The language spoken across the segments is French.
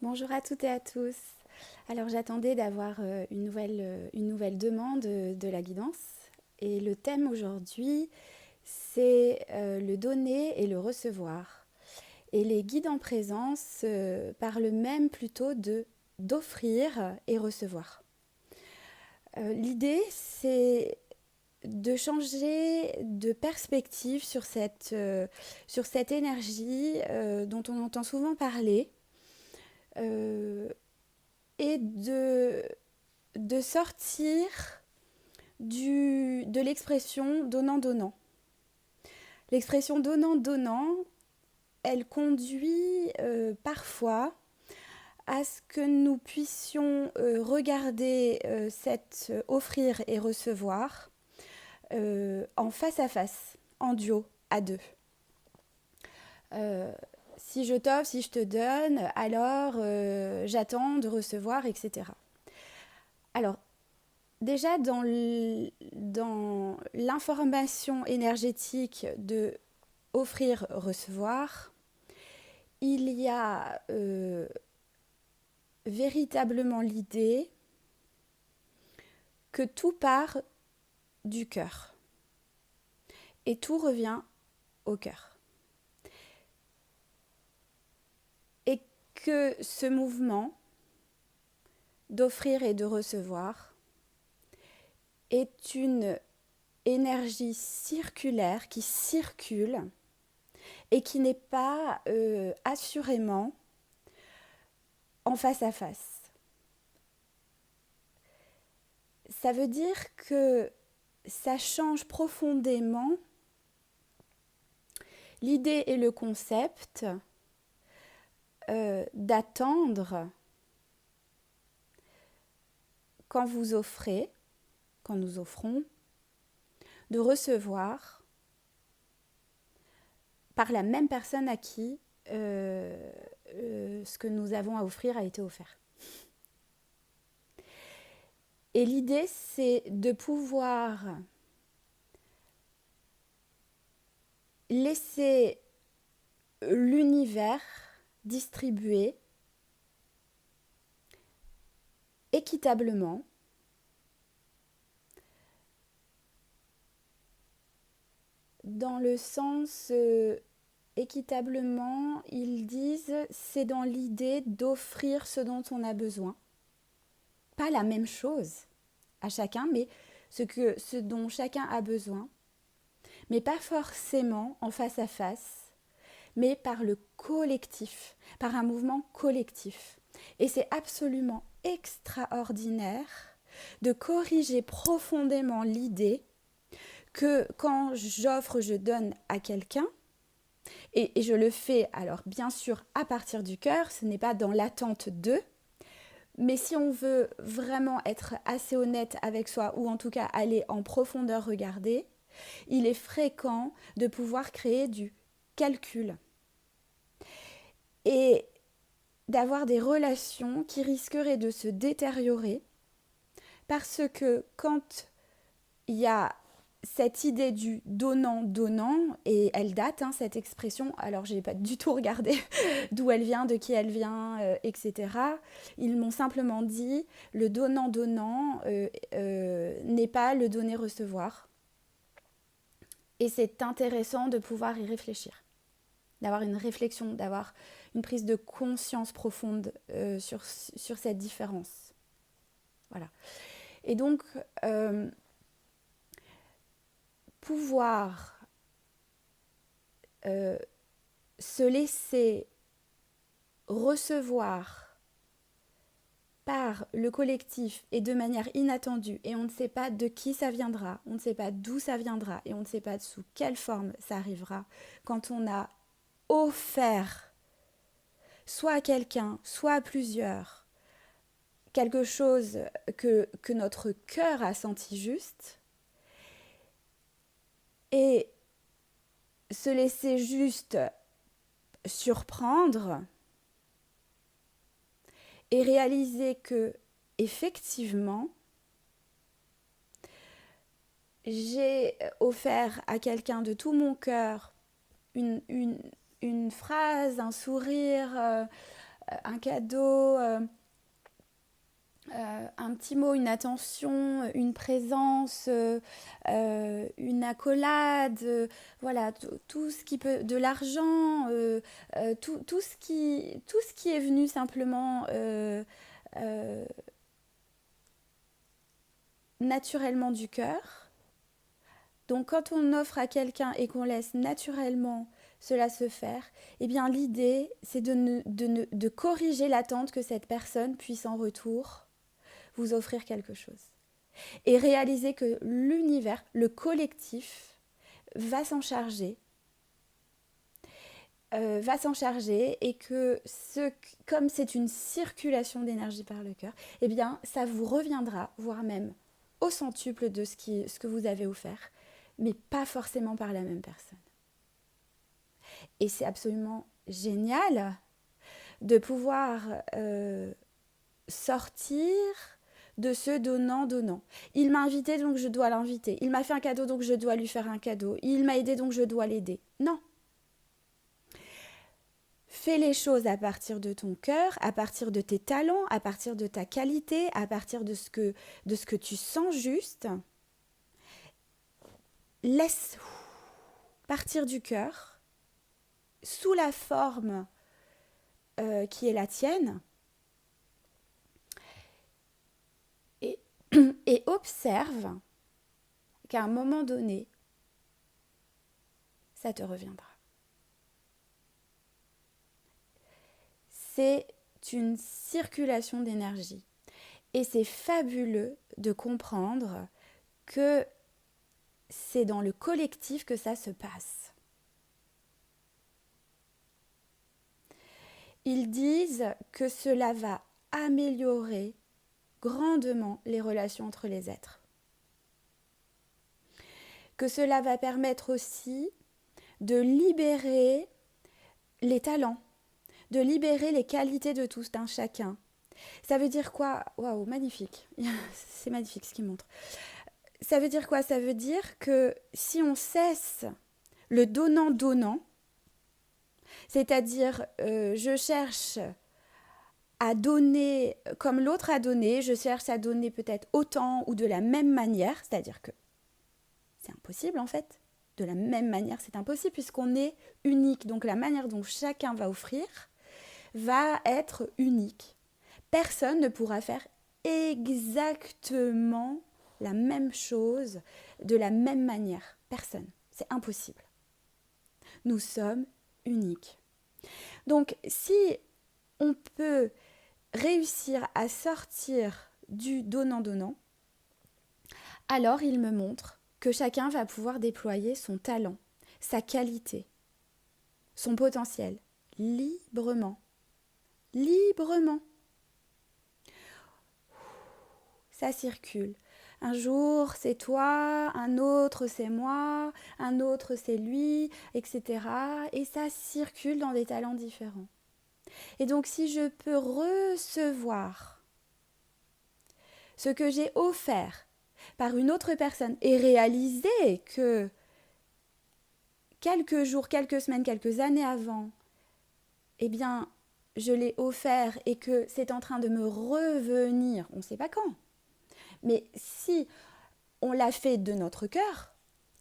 Bonjour à toutes et à tous. Alors j'attendais d'avoir une nouvelle demande de la guidance et le thème aujourd'hui c'est le donner et le recevoir. Et les guides en présence parlent même plutôt de d'offrir et recevoir. L'idée c'est de changer de perspective sur cette énergie dont on entend souvent parler euh, et de sortir de l'expression donnant-donnant. L'expression donnant-donnant, elle conduit parfois à ce que nous puissions regarder cette offrir et recevoir en face à face, en duo, à deux. Euh, Si je t'offre, si je te donne, alors j'attends de recevoir, etc. Alors, déjà, dans l'information énergétique de offrir, recevoir, il y a véritablement l'idée que tout part du cœur et tout revient au cœur. Et que ce mouvement d'offrir et de recevoir est une énergie circulaire qui circule et qui n'est pas assurément en face à face. Ça veut dire que ça change profondément l'idée et le concept d'attendre quand vous offrez, quand nous offrons, de recevoir par la même personne à qui ce que nous avons à offrir a été offert. Et l'idée, c'est de pouvoir laisser l'univers distribuer équitablement dans le sens équitablement, ils disent, c'est dans l'idée d'offrir ce dont on a besoin. Pas la même chose à chacun, mais ce dont chacun a besoin, mais pas forcément en face à face, mais par le collectif, par un mouvement collectif. Et c'est absolument extraordinaire de corriger profondément l'idée que quand j'offre, je donne à quelqu'un, et je le fais alors bien sûr à partir du cœur, ce n'est pas dans l'attente d'eux, mais si on veut vraiment être assez honnête avec soi, ou en tout cas aller en profondeur regarder, il est fréquent de pouvoir créer du calcul et d'avoir des relations qui risqueraient de se détériorer parce que quand il y a cette idée du donnant-donnant, et elle date, cette expression, alors je n'ai pas du tout regardé d'où elle vient, de qui elle vient, etc. Ils m'ont simplement dit, le donnant-donnant n'est pas le donner-recevoir. Et c'est intéressant de pouvoir y réfléchir, d'avoir une réflexion, d'avoir une prise de conscience profonde sur cette différence. Voilà. Et donc, pouvoir se laisser recevoir par le collectif et de manière inattendue, et on ne sait pas de qui ça viendra, on ne sait pas d'où ça viendra, et on ne sait pas sous quelle forme ça arrivera, quand on a offert, soit à quelqu'un, soit à plusieurs, quelque chose que notre cœur a senti juste, et se laisser juste surprendre et réaliser que, effectivement, j'ai offert à quelqu'un de tout mon cœur une phrase, un sourire, un cadeau, un petit mot, une attention, une présence, une accolade, voilà, tout ce qui peut, de l'argent, tout ce qui est venu simplement naturellement du cœur. Donc quand on offre à quelqu'un et qu'on laisse naturellement cela se faire, eh bien l'idée c'est de corriger l'attente que cette personne puisse en retour vous offrir quelque chose. Et réaliser que l'univers, le collectif, va s'en charger. Et que comme c'est une circulation d'énergie par le cœur, eh bien ça vous reviendra, voire même au centuple de ce que vous avez offert, mais pas forcément par la même personne. Et c'est absolument génial de pouvoir sortir de ce donnant-donnant. Il m'a invité, donc je dois l'inviter. Il m'a fait un cadeau, donc je dois lui faire un cadeau. Il m'a aidé, donc je dois l'aider. Non. Fais les choses à partir de ton cœur, à partir de tes talents, à partir de ta qualité, à partir de ce que tu sens juste. Laisse partir du cœur, sous la forme qui est la tienne, et observe qu'à un moment donné, ça te reviendra. C'est une circulation d'énergie. Et c'est fabuleux de comprendre que c'est dans le collectif que ça se passe. Ils disent que cela va améliorer grandement les relations entre les êtres. Que cela va permettre aussi de libérer les talents, de libérer les qualités de tout un chacun. Ça veut dire quoi? Waouh, magnifique. C'est magnifique ce qu'il montre. Ça veut dire quoi? Ça veut dire que si on cesse le donnant-donnant, c'est-à-dire je cherche à donner comme l'autre a donné, je cherche à donner peut-être autant ou de la même manière, c'est-à-dire que c'est impossible en fait. De la même manière, c'est impossible puisqu'on est unique. Donc la manière dont chacun va offrir va être unique. Personne ne pourra faire exactement la même chose de la même manière. Personne. C'est impossible. Nous sommes uniques. Donc si on peut réussir à sortir du donnant-donnant, alors il me montre que chacun va pouvoir déployer son talent, sa qualité, son potentiel, librement. Librement. Ça circule. Un jour, c'est toi, un autre, c'est moi, un autre, c'est lui, etc. Et ça circule dans des talents différents. Et donc, si je peux recevoir ce que j'ai offert par une autre personne et réaliser que quelques jours, quelques semaines, quelques années avant, eh bien, je l'ai offert et que c'est en train de me revenir, on ne sait pas quand. Mais si on l'a fait de notre cœur,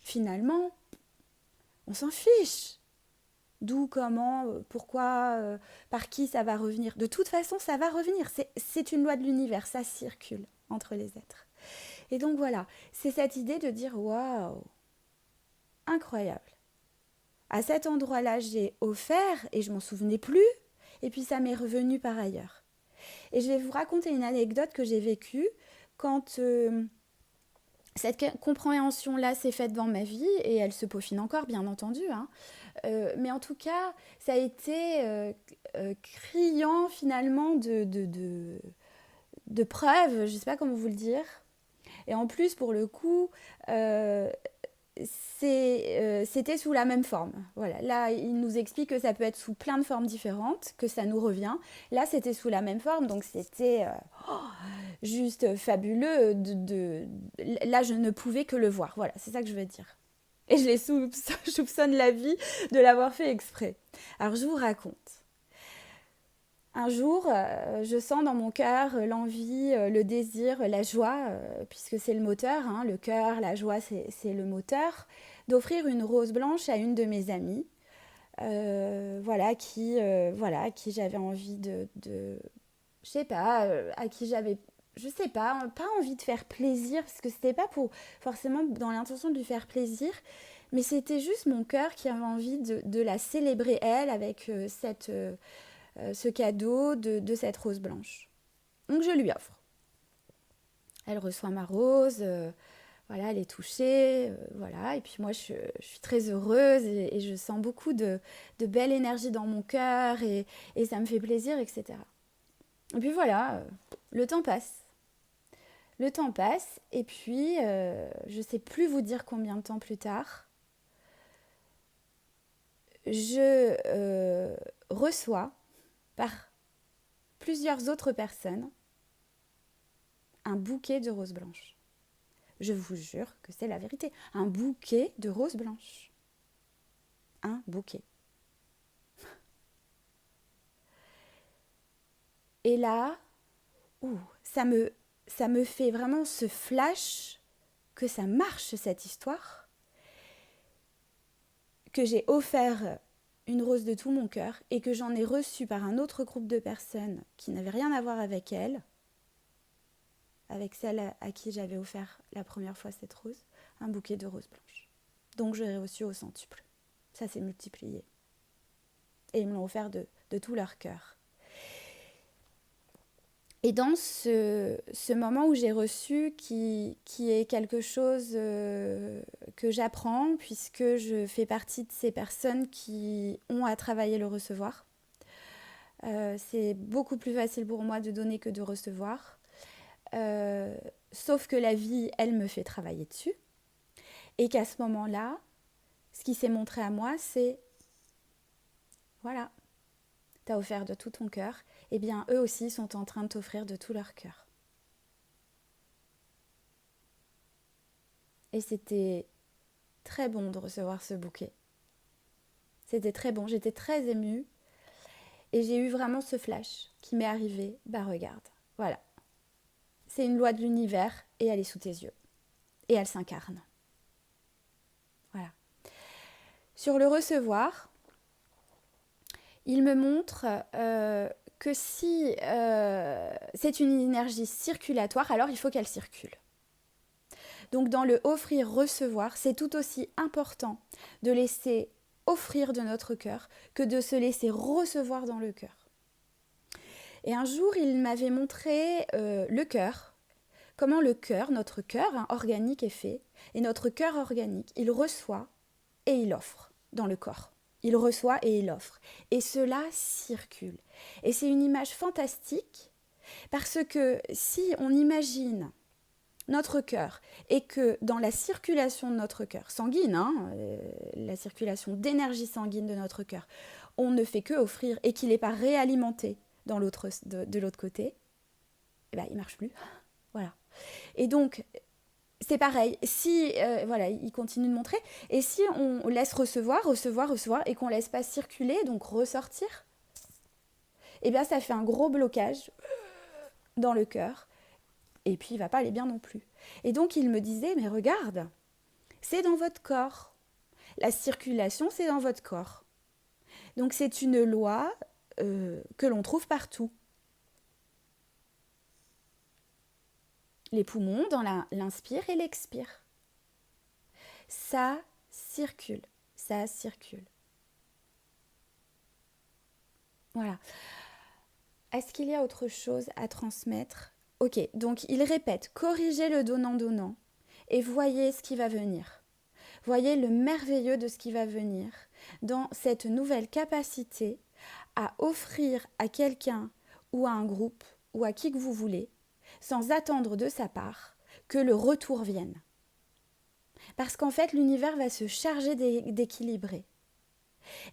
finalement, on s'en fiche. D'où, comment, pourquoi, par qui ça va revenir. De toute façon, ça va revenir. C'est une loi de l'univers, ça circule entre les êtres. Et donc voilà, c'est cette idée de dire « Waouh, incroyable !» À cet endroit-là, j'ai offert et je m'en souvenais plus. Et puis ça m'est revenu par ailleurs. Et je vais vous raconter une anecdote que j'ai vécue quand cette compréhension-là s'est faite dans ma vie, et elle se peaufine encore, bien entendu. Mais en tout cas, ça a été criant finalement de preuves, je ne sais pas comment vous le dire. Et en plus, pour le coup, c'était sous la même forme. Voilà. Là, il nous explique que ça peut être sous plein de formes différentes, que ça nous revient. Là, c'était sous la même forme, donc c'était juste fabuleux. Là, je ne pouvais que le voir. Voilà, c'est ça que je veux dire. Et je soupçonne la vie de l'avoir fait exprès. Alors, je vous raconte. Un jour, je sens dans mon cœur l'envie, le désir, la joie, puisque c'est le moteur, hein, le cœur, la joie, c'est le moteur, d'offrir une rose blanche à une de mes amies, voilà, à qui j'avais envie je sais pas, à qui j'avais, je sais pas envie de faire plaisir, parce que c'était pas pour forcément dans l'intention de lui faire plaisir, mais c'était juste mon cœur qui avait envie de la célébrer elle avec ce cadeau de cette rose blanche. Donc je lui offre. Elle reçoit ma rose, voilà, elle est touchée, voilà, et puis moi je suis très heureuse et je sens beaucoup de belle énergie dans mon cœur et ça me fait plaisir, etc. Et puis voilà, le temps passe. Le temps passe et puis je ne sais plus vous dire combien de temps plus tard, je reçois par plusieurs autres personnes un bouquet de roses blanches. Je vous jure que c'est la vérité. Un bouquet de roses blanches. Un bouquet. Et là, ça me fait vraiment ce flash que ça marche cette histoire, que j'ai offert une rose de tout mon cœur et que j'en ai reçu par un autre groupe de personnes qui n'avaient rien à voir avec elle, avec celle à qui j'avais offert la première fois cette rose, un bouquet de roses blanches. Donc je l'ai reçu au centuple. Ça s'est multiplié. Et ils me l'ont offert de tout leur cœur. Et dans ce moment où j'ai reçu, qui est quelque chose que j'apprends, puisque je fais partie de ces personnes qui ont à travailler le recevoir, c'est beaucoup plus facile pour moi de donner que de recevoir. Sauf que la vie, elle me fait travailler dessus. Et qu'à ce moment-là, ce qui s'est montré à moi, c'est, voilà, t'as offert de tout ton cœur, eh bien eux aussi sont en train de t'offrir de tout leur cœur. Et c'était très bon de recevoir ce bouquet. C'était très bon, j'étais très émue. Et j'ai eu vraiment ce flash qui m'est arrivé, bah regarde, voilà. C'est une loi de l'univers et elle est sous tes yeux. Et elle s'incarne. Voilà. Sur le recevoir, il me montre que si c'est une énergie circulatoire, alors il faut qu'elle circule. Donc dans le offrir-recevoir, c'est tout aussi important de laisser offrir de notre cœur que de se laisser recevoir dans le cœur. Et un jour, il m'avait montré le cœur, comment le cœur, notre cœur organique est fait, et notre cœur organique, il reçoit et il offre dans le corps. Il reçoit et il offre. Et cela circule. Et c'est une image fantastique parce que si on imagine notre cœur et que dans la circulation de notre cœur, sanguine, la circulation d'énergie sanguine de notre cœur, on ne fait que offrir et qu'il n'est pas réalimenté de l'autre côté, eh ben, il ne marche plus. Voilà. Et donc, c'est pareil, si, voilà, il continue de montrer, et si on laisse recevoir, et qu'on ne laisse pas circuler, donc ressortir, eh bien ça fait un gros blocage dans le cœur, et puis il ne va pas aller bien non plus. Et donc il me disait, mais regarde, c'est dans votre corps, la circulation c'est dans votre corps. Donc c'est une loi que l'on trouve partout. Les poumons dans l'inspire et l'expire. Ça circule, ça circule. Voilà. Est-ce qu'il y a autre chose à transmettre ? Ok, donc il répète, corrigez le donnant-donnant et voyez ce qui va venir. Voyez le merveilleux de ce qui va venir dans cette nouvelle capacité à offrir à quelqu'un ou à un groupe ou à qui que vous voulez, sans attendre de sa part que le retour vienne. Parce qu'en fait, l'univers va se charger d'équilibrer.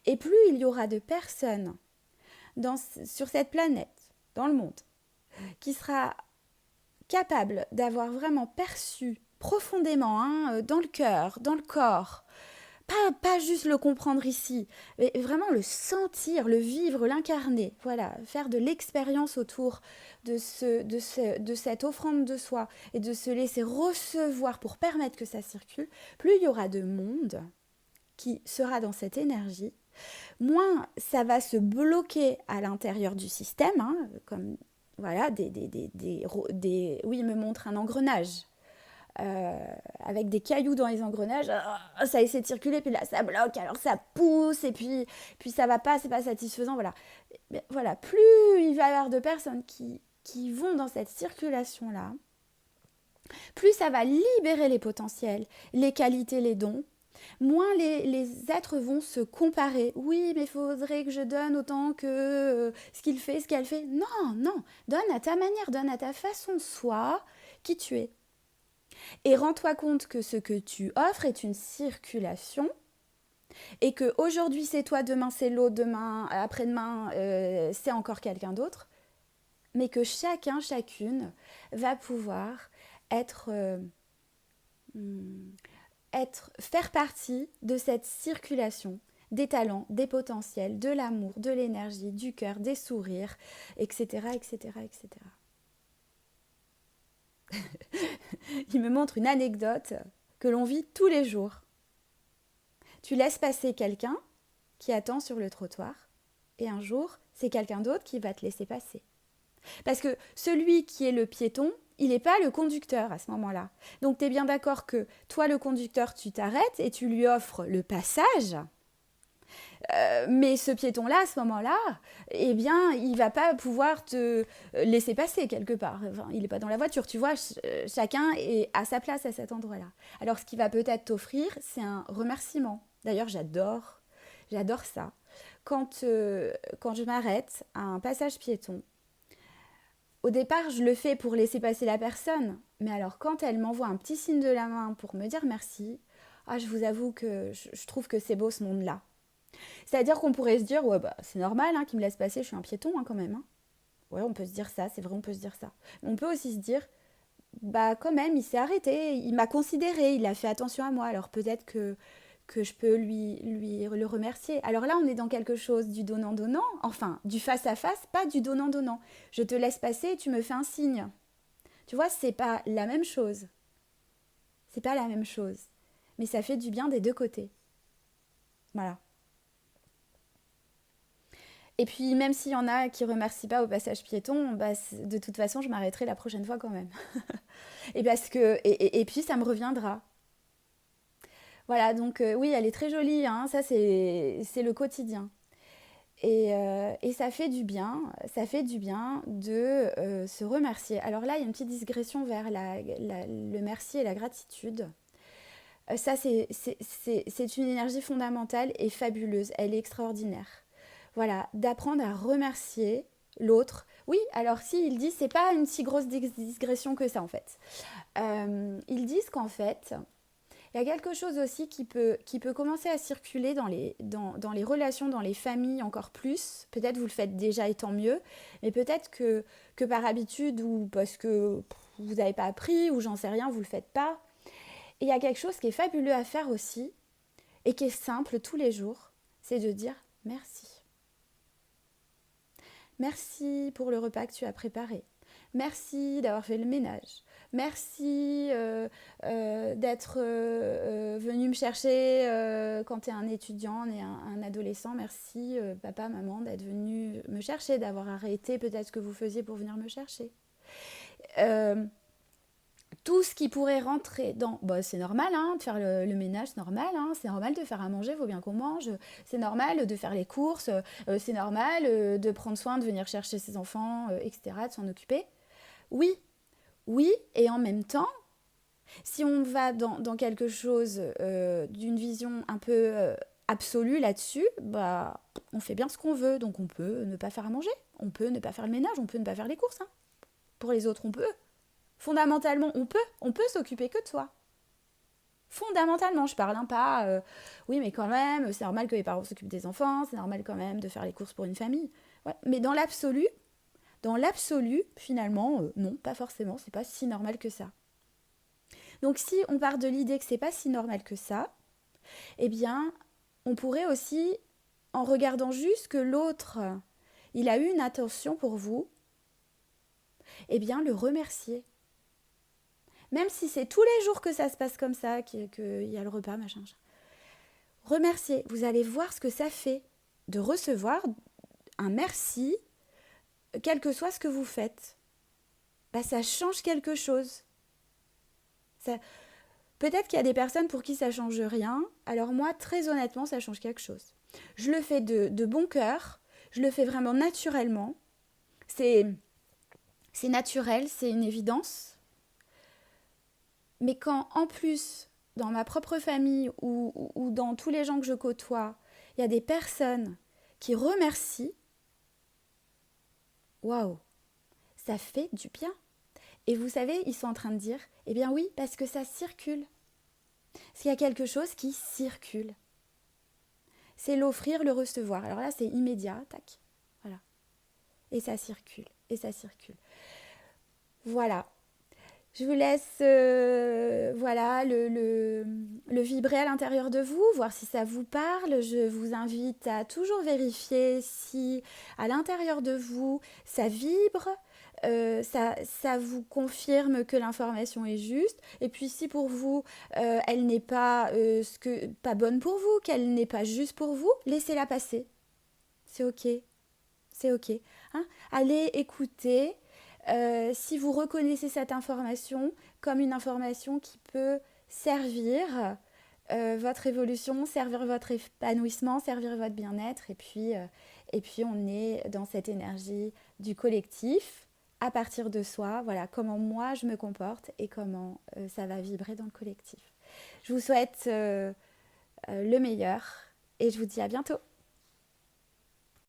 Et plus il y aura de personnes sur cette planète, dans le monde, qui sera capable d'avoir vraiment perçu profondément, dans le cœur, dans le corps, pas juste le comprendre ici, mais vraiment le sentir, le vivre, l'incarner. Voilà, faire de l'expérience autour de cette offrande de soi et de se laisser recevoir pour permettre que ça circule. Plus il y aura de monde qui sera dans cette énergie, moins ça va se bloquer à l'intérieur du système, hein, comme voilà, oui, il me montre un engrenage. Avec des cailloux dans les engrenages, ça essaie de circuler, puis là ça bloque, alors ça pousse, et puis ça va pas, c'est pas satisfaisant, voilà. Mais voilà, plus il va y avoir de personnes qui vont dans cette circulation-là, plus ça va libérer les potentiels, les qualités, les dons, moins les êtres vont se comparer. Oui, mais il faudrait que je donne autant que ce qu'il fait, ce qu'elle fait. Non, non, donne à ta manière, donne à ta façon, sois qui tu es. Et rends-toi compte que ce que tu offres est une circulation et que aujourd'hui c'est toi, demain c'est l'autre, demain, après-demain c'est encore quelqu'un d'autre, mais que chacun, chacune va pouvoir faire partie de cette circulation des talents, des potentiels, de l'amour, de l'énergie, du cœur, des sourires, etc., etc., etc. Il me montre une anecdote que l'on vit tous les jours. Tu laisses passer quelqu'un qui attend sur le trottoir et un jour, c'est quelqu'un d'autre qui va te laisser passer. Parce que celui qui est le piéton, il n'est pas le conducteur à ce moment-là. Donc tu es bien d'accord que toi, le conducteur, tu t'arrêtes et tu lui offres le passage. Mais ce piéton-là, à ce moment-là, eh bien, il ne va pas pouvoir te laisser passer quelque part. Enfin, il n'est pas dans la voiture, tu vois, chacun est à sa place à cet endroit-là. Alors, ce qu'il va peut-être t'offrir, c'est un remerciement. D'ailleurs, j'adore ça. Quand je m'arrête à un passage piéton, au départ, je le fais pour laisser passer la personne. Mais alors, quand elle m'envoie un petit signe de la main pour me dire merci, je vous avoue que je trouve que c'est beau ce monde-là. C'est-à-dire qu'on pourrait se dire, ouais, bah, c'est normal qu'il me laisse passer, je suis un piéton quand même. Ouais, on peut se dire ça, c'est vrai, on peut se dire ça. Mais on peut aussi se dire, bah quand même, il s'est arrêté, il m'a considéré, il a fait attention à moi, alors peut-être que je peux lui le remercier. Alors là, on est dans quelque chose du donnant-donnant, enfin, du face-à-face, pas du donnant-donnant. Je te laisse passer et tu me fais un signe. Tu vois, c'est pas la même chose. C'est pas la même chose. Mais ça fait du bien des deux côtés. Voilà. Et puis, même s'il y en a qui ne remercient pas au passage piéton, bah, de toute façon, je m'arrêterai la prochaine fois quand même. et puis, ça me reviendra. Voilà, donc oui, elle est très jolie, hein, ça c'est le quotidien. Et ça fait du bien de se remercier. Alors là, il y a une petite digression vers le merci et la gratitude. Ça, c'est une énergie fondamentale et fabuleuse, elle est extraordinaire. Voilà, d'apprendre à remercier l'autre. Oui, alors si, ils disent, c'est pas une si grosse digression que ça en fait. Ils disent qu'en fait, il y a quelque chose aussi qui peut commencer à circuler dans les relations, dans les familles encore plus. Peut-être vous le faites déjà et tant mieux, mais peut-être que par habitude ou parce que vous n'avez pas appris ou j'en sais rien, vous ne le faites pas. Et il y a quelque chose qui est fabuleux à faire aussi et qui est simple tous les jours, c'est de dire merci. Merci pour le repas que tu as préparé. Merci d'avoir fait le ménage. Merci d'être venu me chercher quand tu es un étudiant et un adolescent. Merci papa, maman d'être venu me chercher, d'avoir arrêté peut-être ce que vous faisiez pour venir me chercher. Tout ce qui pourrait rentrer dans... Bah, c'est normal de faire le ménage, c'est normal de faire à manger, il faut bien qu'on mange, c'est normal de faire les courses, c'est normal de prendre soin, de venir chercher ses enfants, etc., de s'en occuper. Oui, et en même temps, si on va dans quelque chose d'une vision un peu absolue là-dessus, bah, on fait bien ce qu'on veut, donc on peut ne pas faire à manger, on peut ne pas faire le ménage, on peut ne pas faire les courses. Pour les autres, on peut. Fondamentalement, on peut s'occuper que de soi. Fondamentalement, je parle pas, oui, mais quand même, c'est normal que les parents s'occupent des enfants, c'est normal quand même de faire les courses pour une famille. Ouais. Mais dans l'absolu, finalement, non, pas forcément, c'est pas si normal que ça. Donc si on part de l'idée que c'est pas si normal que ça, Eh bien, on pourrait aussi, en regardant juste que l'autre, il a eu une attention pour vous, eh bien, le remercier. Même si c'est tous les jours que ça se passe comme ça, qu'il y a le repas, machin. Remercier. Vous allez voir ce que ça fait de recevoir un merci, quel que soit ce que vous faites. Bah, ça change quelque chose. Peut-être qu'il y a des personnes pour qui ça change rien. Alors moi, très honnêtement, ça change quelque chose. Je le fais de bon cœur. Je le fais vraiment naturellement. C'est naturel, c'est une évidence. Mais quand, en plus, dans ma propre famille ou dans tous les gens que je côtoie, il y a des personnes qui remercient, waouh, ça fait du bien. Et vous savez, ils sont en train de dire, eh bien oui, parce que ça circule. Parce qu'il y a quelque chose qui circule. C'est l'offrir, le recevoir. Alors là, c'est immédiat, tac, voilà. Et ça circule, et ça circule. Voilà. Je vous laisse voilà, le vibrer à l'intérieur de vous, voir si ça vous parle. Je vous invite à toujours vérifier si à l'intérieur de vous, ça vibre, ça vous confirme que l'information est juste. Et puis si pour vous, elle n'est pas, pas bonne pour vous, qu'elle n'est pas juste pour vous, laissez-la passer. C'est OK. C'est OK. Hein, allez écouter. Si vous reconnaissez cette information comme une information qui peut servir votre évolution, servir votre épanouissement, servir votre bien-être, et puis on est dans cette énergie du collectif à partir de soi, voilà comment moi je me comporte et comment ça va vibrer dans le collectif. Je vous souhaite le meilleur et je vous dis à bientôt.